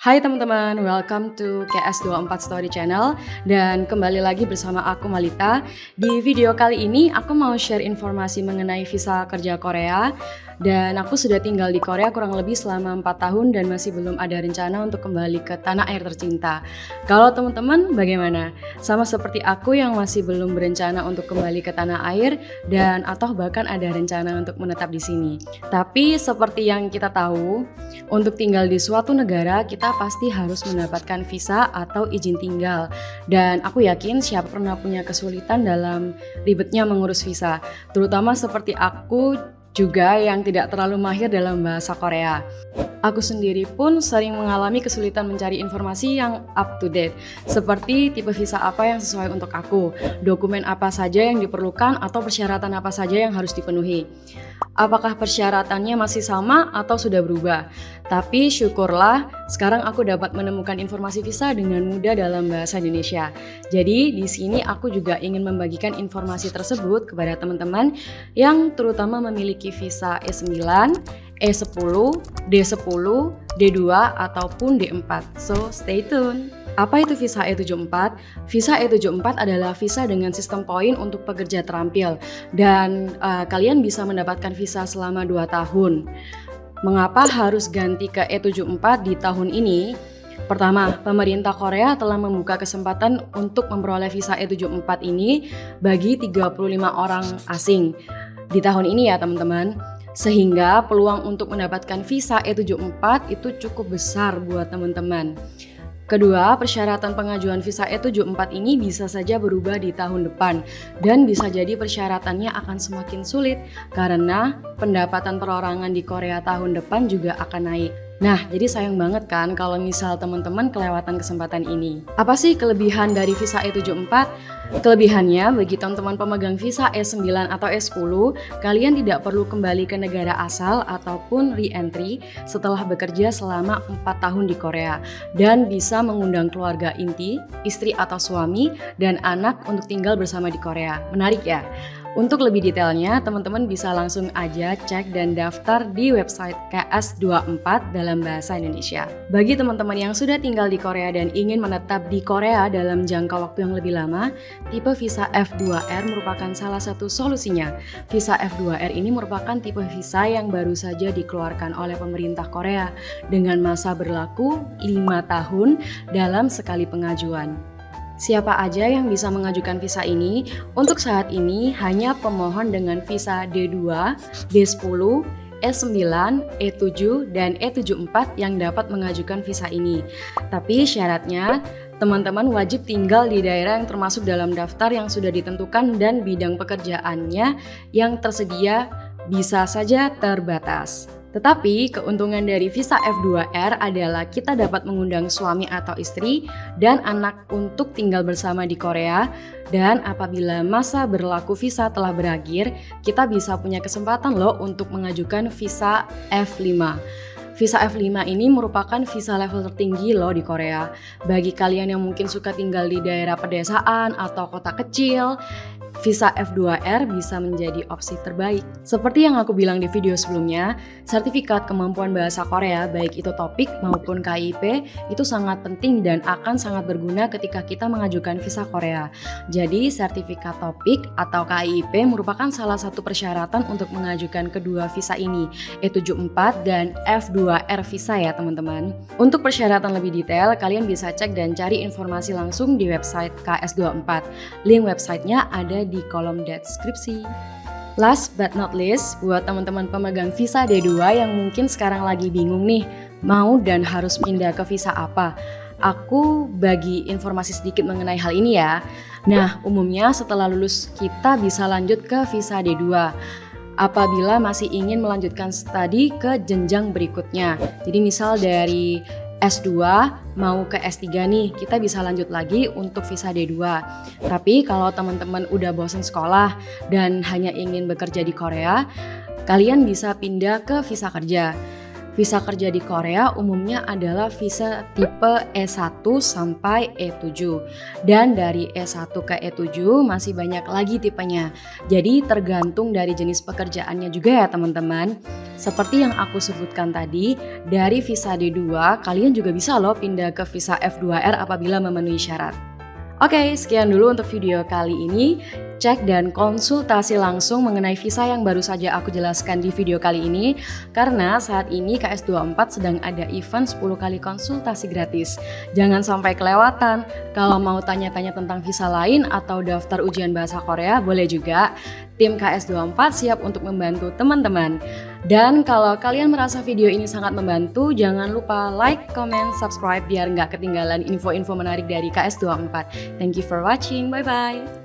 Hai teman-teman, welcome to KS24 Story Channel dan kembali lagi bersama aku Malita. Di video kali ini aku mau share informasi mengenai visa kerja Korea dan aku sudah tinggal di Korea kurang lebih selama 4 tahun dan masih belum ada rencana untuk kembali ke tanah air tercinta. Kalau teman-teman bagaimana? Sama seperti aku yang masih belum berencana untuk kembali ke tanah air dan atau bahkan ada rencana untuk menetap di sini. Tapi seperti yang kita tahu, untuk tinggal di suatu negara kita pasti harus mendapatkan visa atau izin tinggal. Dan aku yakin siapa pernah punya kesulitan dalam ribetnya mengurus visa, terutama seperti aku juga yang tidak terlalu mahir dalam bahasa Korea. Aku sendiri pun sering mengalami kesulitan mencari informasi yang up to date, seperti tipe visa apa yang sesuai untuk aku, dokumen apa saja yang diperlukan atau persyaratan apa saja yang harus dipenuhi. Apakah persyaratannya masih sama atau sudah berubah? Tapi syukurlah sekarang aku dapat menemukan informasi visa dengan mudah dalam bahasa Indonesia. Jadi di sini aku juga ingin membagikan informasi tersebut kepada teman-teman yang terutama memiliki visa E9, E10, D10, D2 ataupun D4. So stay tune. Apa itu visa E74? Visa E74 adalah visa dengan sistem poin untuk pekerja terampil dan kalian bisa mendapatkan visa selama 2 tahun. Mengapa harus ganti ke E74 di tahun ini? Pertama, pemerintah Korea telah membuka kesempatan untuk memperoleh visa E74 ini bagi 35 orang asing di tahun ini ya teman-teman. Sehingga peluang untuk mendapatkan visa E74 itu cukup besar buat teman-teman. Kedua, persyaratan pengajuan visa E74 ini bisa saja berubah di tahun depan dan bisa jadi persyaratannya akan semakin sulit karena pendapatan perorangan di Korea tahun depan juga akan naik. Nah, jadi sayang banget kan kalau misal teman-teman kelewatan kesempatan ini. Apa sih kelebihan dari visa E74? Kelebihannya, bagi teman-teman pemegang visa E9 atau E10, kalian tidak perlu kembali ke negara asal ataupun re-entry setelah bekerja selama 4 tahun di Korea dan bisa mengundang keluarga inti, istri atau suami, dan anak untuk tinggal bersama di Korea. Menarik ya? Untuk lebih detailnya, teman-teman bisa langsung aja cek dan daftar di website KS24 dalam bahasa Indonesia. Bagi teman-teman yang sudah tinggal di Korea dan ingin menetap di Korea dalam jangka waktu yang lebih lama, tipe visa F2R merupakan salah satu solusinya. Visa F2R ini merupakan tipe visa yang baru saja dikeluarkan oleh pemerintah Korea dengan masa berlaku 5 tahun dalam sekali pengajuan. Siapa aja yang bisa mengajukan visa ini? Untuk saat ini hanya pemohon dengan visa D2, D10, E9, E7, dan E74 yang dapat mengajukan visa ini. Tapi syaratnya, teman-teman wajib tinggal di daerah yang termasuk dalam daftar yang sudah ditentukan dan bidang pekerjaannya yang tersedia bisa saja terbatas. Tetapi keuntungan dari visa F2R adalah kita dapat mengundang suami atau istri dan anak untuk tinggal bersama di Korea, dan apabila masa berlaku visa telah berakhir, kita bisa punya kesempatan loh untuk mengajukan visa F5. Visa F5 ini merupakan visa level tertinggi loh di Korea. Bagi kalian yang mungkin suka tinggal di daerah pedesaan atau kota kecil, visa F2R bisa menjadi opsi terbaik. Seperti yang aku bilang di video sebelumnya, sertifikat kemampuan bahasa Korea, baik itu TOPIK maupun KIP, itu sangat penting dan akan sangat berguna ketika kita mengajukan visa Korea. Jadi, sertifikat TOPIK atau KIP merupakan salah satu persyaratan untuk mengajukan kedua visa ini, E74 dan F2R visa ya teman-teman. Untuk persyaratan lebih detail, kalian bisa cek dan cari informasi langsung di website KS24. Link websitenya ada di kolom deskripsi. Last but not least, buat teman-teman pemegang visa D2 yang mungkin sekarang lagi bingung nih, mau dan harus pindah ke visa apa? Aku bagi informasi sedikit mengenai hal ini ya. Nah, umumnya setelah lulus kita bisa lanjut ke visa D2 apabila masih ingin melanjutkan studi ke jenjang berikutnya. Jadi misal dari S2 mau ke S3 nih, kita bisa lanjut lagi untuk visa D2. Tapi kalau teman-teman udah bosan sekolah dan hanya ingin bekerja di Korea, kalian bisa pindah ke visa kerja. visa kerja di Korea umumnya adalah visa tipe E1 sampai E7. Dan dari E1 ke E7 masih banyak lagi tipenya. Jadi tergantung dari jenis pekerjaannya juga ya teman-teman. Seperti yang aku sebutkan tadi, dari visa D2 kalian juga bisa loh pindah ke visa F2R apabila memenuhi syarat. Oke, sekian dulu untuk video kali ini. Cek dan konsultasi langsung mengenai visa yang baru saja aku jelaskan di video kali ini. Karena saat ini KS24 sedang ada event 10 kali konsultasi gratis. Jangan sampai kelewatan. Kalau mau tanya-tanya tentang visa lain atau daftar ujian bahasa Korea, boleh juga. Tim KS24 siap untuk membantu teman-teman. Dan kalau kalian merasa video ini sangat membantu, jangan lupa like, comment, subscribe biar nggak ketinggalan info-info menarik dari KS24. Thank you for watching, bye-bye!